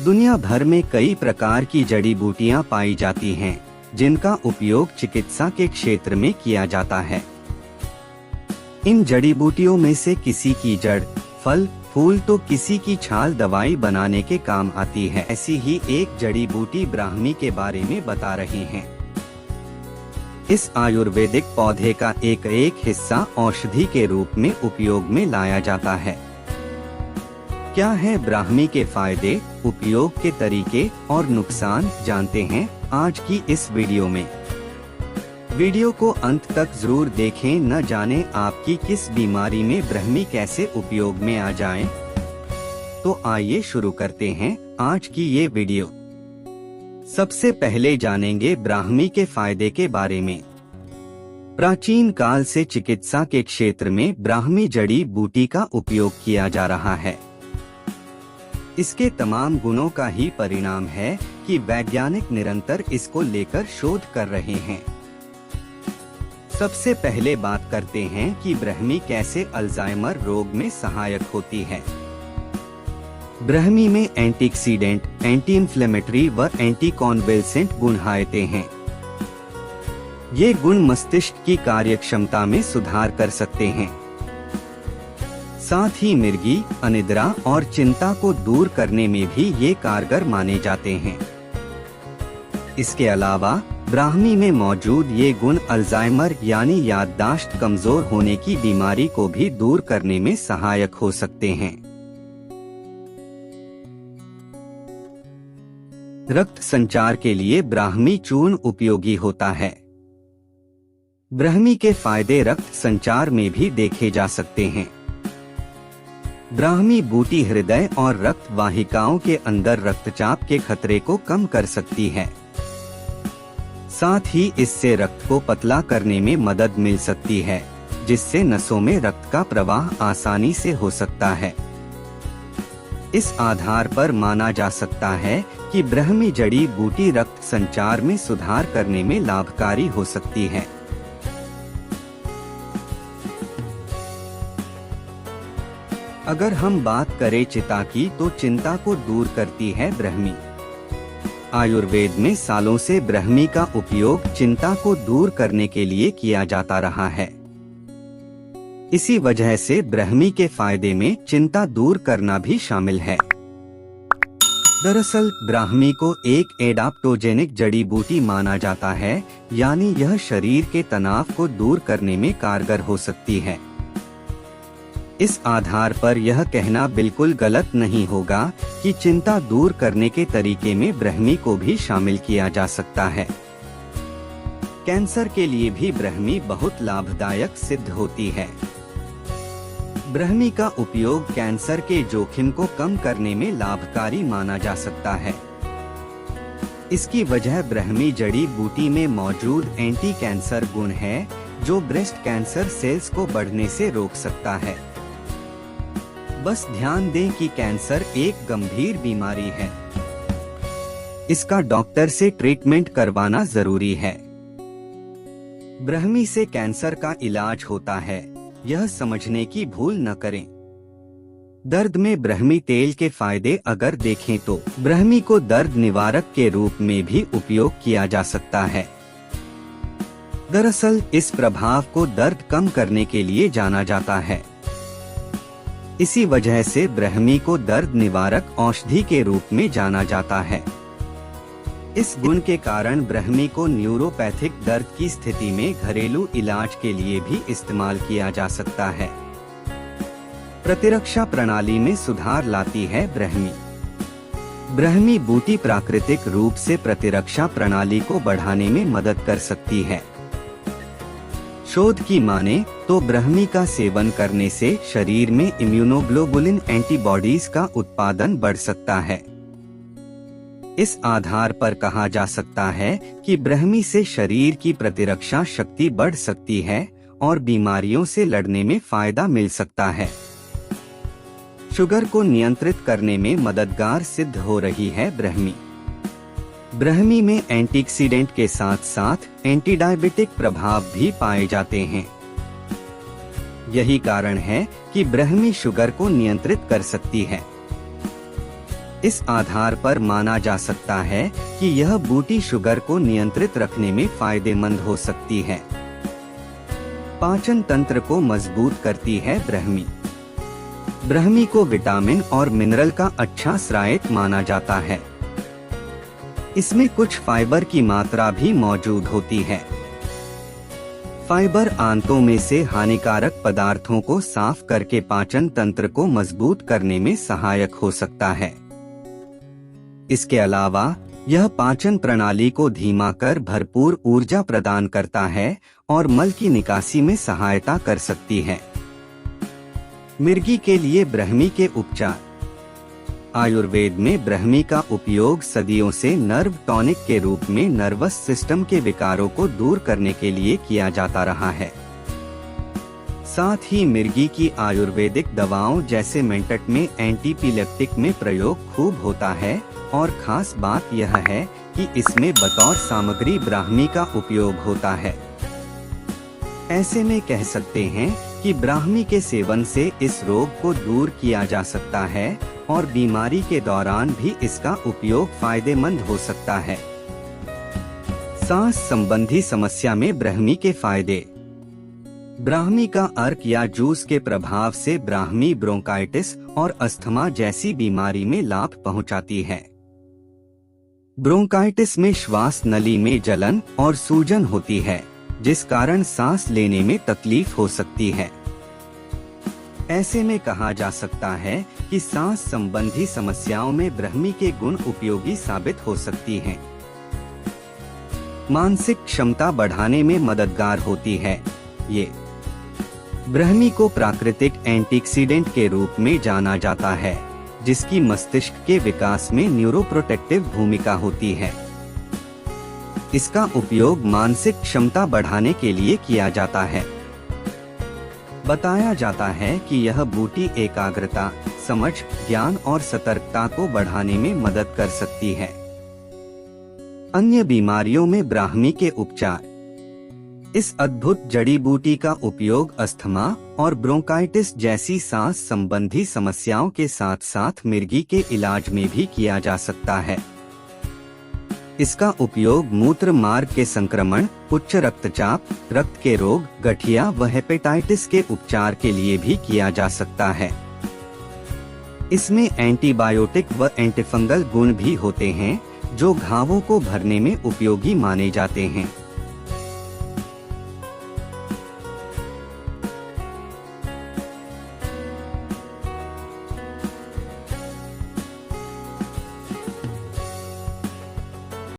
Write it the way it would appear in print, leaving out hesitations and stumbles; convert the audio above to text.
दुनिया भर में कई प्रकार की जड़ी बूटियां पाई जाती हैं, जिनका उपयोग चिकित्सा के क्षेत्र में किया जाता है। इन जड़ी बूटियों में से किसी की जड़, फल, फूल तो किसी की छाल दवाई बनाने के काम आती है। ऐसी ही एक जड़ी बूटी ब्राह्मी के बारे में बता रहे हैं। इस आयुर्वेदिक पौधे का एक एक हिस्सा औषधि के रूप में उपयोग में लाया जाता है। क्या है ब्राह्मी के फायदे, उपयोग के तरीके और नुकसान, जानते हैं आज की इस वीडियो में। वीडियो को अंत तक जरूर देखें, न जाने आपकी किस बीमारी में ब्राह्मी कैसे उपयोग में आ जाए। तो आइए शुरू करते हैं आज की ये वीडियो। सबसे पहले जानेंगे ब्राह्मी के फायदे के बारे में। प्राचीन काल से चिकित्सा के क्षेत्र में ब्राह्मी जड़ी बूटी का उपयोग किया जा रहा है। इसके तमाम गुणों का ही परिणाम है कि वैज्ञानिक निरंतर इसको लेकर शोध कर रहे हैं। सबसे पहले बात करते हैं कि ब्राह्मी कैसे अल्जाइमर रोग में सहायक होती है। ब्राह्मी में एंटीऑक्सीडेंट, एंटी इन्फ्लेमेटरी व एंटी कॉन्वेल्सेंट गुण हायते हैं। ये गुण मस्तिष्क की कार्यक्षमता में सुधार कर सकते हैं। साथ ही मिर्गी, अनिद्रा और चिंता को दूर करने में भी ये कारगर माने जाते हैं। इसके अलावा ब्राह्मी में मौजूद ये गुण अल्जाइमर यानी याददाश्त कमजोर होने की बीमारी को भी दूर करने में सहायक हो सकते हैं। रक्त संचार के लिए ब्राह्मी चूर्ण उपयोगी होता है। ब्राह्मी के फायदे रक्त संचार में भी देखे जा सकते हैं। ब्राह्मी बूटी हृदय और रक्त वाहिकाओं के अंदर रक्तचाप के खतरे को कम कर सकती है। साथ ही इससे रक्त को पतला करने में मदद मिल सकती है, जिससे नसों में रक्त का प्रवाह आसानी से हो सकता है। इस आधार पर माना जा सकता है कि ब्राह्मी जड़ी बूटी रक्त संचार में सुधार करने में लाभकारी हो सकती है। अगर हम बात करें चिता की, तो चिंता को दूर करती है ब्राह्मी। आयुर्वेद में सालों से ब्राह्मी का उपयोग चिंता को दूर करने के लिए किया जाता रहा है। इसी वजह से ब्राह्मी के फायदे में चिंता दूर करना भी शामिल है। दरअसल ब्राह्मी को एक एडाप्टोजेनिक जड़ी बूटी माना जाता है, यानी यह शरीर के तनाव को दूर करने में कारगर हो सकती है। इस आधार पर यह कहना बिल्कुल गलत नहीं होगा कि चिंता दूर करने के तरीके में ब्राह्मी को भी शामिल किया जा सकता है। कैंसर के लिए भी ब्राह्मी बहुत लाभदायक सिद्ध होती है। ब्राह्मी का उपयोग कैंसर के जोखिम को कम करने में लाभकारी माना जा सकता है। इसकी वजह ब्राह्मी जड़ी बूटी में मौजूद एंटी कैंसर गुण है, जो ब्रेस्ट कैंसर सेल्स को बढ़ने से रोक सकता है। बस ध्यान दें कि कैंसर एक गंभीर बीमारी है। इसका डॉक्टर से ट्रीटमेंट करवाना जरूरी है। ब्राह्मी से कैंसर का इलाज होता है, यह समझने की भूल न करें। दर्द में ब्राह्मी तेल के फायदे अगर देखें तो ब्राह्मी को दर्द निवारक के रूप में भी उपयोग किया जा सकता है। दरअसल इस प्रभाव को दर्द कम करने के लिए जाना जाता है। इसी वजह से ब्राह्मी को दर्द निवारक औषधि के रूप में जाना जाता है। इस गुण के कारण ब्राह्मी को न्यूरोपैथिक दर्द की स्थिति में घरेलू इलाज के लिए भी इस्तेमाल किया जा सकता है। प्रतिरक्षा प्रणाली में सुधार लाती है ब्राह्मी। ब्राह्मी बूटी प्राकृतिक रूप से प्रतिरक्षा प्रणाली को बढ़ाने में मदद कर सकती है। शोध की माने तो ब्राह्मी का सेवन करने से शरीर में इम्यूनोग्लोबुलिन एंटीबॉडीज का उत्पादन बढ़ सकता है। इस आधार पर कहा जा सकता है कि ब्राह्मी से शरीर की प्रतिरक्षा शक्ति बढ़ सकती है और बीमारियों से लड़ने में फायदा मिल सकता है। शुगर को नियंत्रित करने में मददगार सिद्ध हो रही है ब्राह्मी। ब्राह्मी में एंटीऑक्सीडेंट के साथ साथ एंटीडायबिटिक प्रभाव भी पाए जाते हैं। यही कारण है कि ब्राह्मी शुगर को नियंत्रित कर सकती है। इस आधार पर माना जा सकता है कि यह बूटी शुगर को नियंत्रित रखने में फायदेमंद हो सकती है। पाचन तंत्र को मजबूत करती है ब्राह्मी। ब्राह्मी को विटामिन और मिनरल का अच्छा स्रोत माना जाता है। इसमें कुछ फाइबर की मात्रा भी मौजूद होती है। फाइबर आंतों में से हानिकारक पदार्थों को साफ करके पाचन तंत्र को मजबूत करने में सहायक हो सकता है। इसके अलावा यह पाचन प्रणाली को धीमा कर भरपूर ऊर्जा प्रदान करता है और मल की निकासी में सहायता कर सकती है। मिर्गी के लिए ब्राह्मी के उपचार। आयुर्वेद में ब्राह्मी का उपयोग सदियों से नर्व टॉनिक के रूप में नर्वस सिस्टम के विकारों को दूर करने के लिए किया जाता रहा है। साथ ही मिर्गी की आयुर्वेदिक दवाओं जैसे मेंटट में एंटीपिलेप्टिक में प्रयोग खूब होता है और खास बात यह है कि इसमें बतौर सामग्री ब्राह्मी का उपयोग होता है। ऐसे में कह सकते हैं कि ब्राह्मी के सेवन से इस रोग को दूर किया जा सकता है और बीमारी के दौरान भी इसका उपयोग फायदेमंद हो सकता है। सांस संबंधी समस्या में ब्राह्मी के फायदे। ब्राह्मी का अर्क या जूस के प्रभाव से ब्राह्मी ब्रोंकाइटिस और अस्थमा जैसी बीमारी में लाभ पहुंचाती है। ब्रोंकाइटिस में श्वास नली में जलन और सूजन होती है, जिस कारण सांस लेने में तकलीफ हो सकती है। ऐसे में कहा जा सकता है कि सांस संबंधी समस्याओं में ब्राह्मी के गुण उपयोगी साबित हो सकती हैं। मानसिक क्षमता बढ़ाने में मददगार होती है। ये ब्राह्मी को प्राकृतिक एंटीऑक्सीडेंट के रूप में जाना जाता है, जिसकी मस्तिष्क के विकास में न्यूरोप्रोटेक्टिव भूमिका होती है। इसका उपयोग मानसिक क्षमता बढ़ाने के लिए किया जाता है। बताया जाता है कि यह बूटी एकाग्रता, समझ, ज्ञान और सतर्कता को बढ़ाने में मदद कर सकती है। अन्य बीमारियों में ब्राह्मी के उपचार। इस अद्भुत जड़ी बूटी का उपयोग अस्थमा और ब्रोंकाइटिस जैसी सांस संबंधी समस्याओं के साथ साथ मिर्गी के इलाज में भी किया जा सकता है। इसका उपयोग मूत्र मार्ग के संक्रमण, उच्च रक्तचाप, रक्त के रोग, गठिया व हेपेटाइटिस के उपचार के लिए भी किया जा सकता है। इसमें एंटीबायोटिक व एंटीफंगल गुण भी होते हैं, जो घावों को भरने में उपयोगी माने जाते हैं।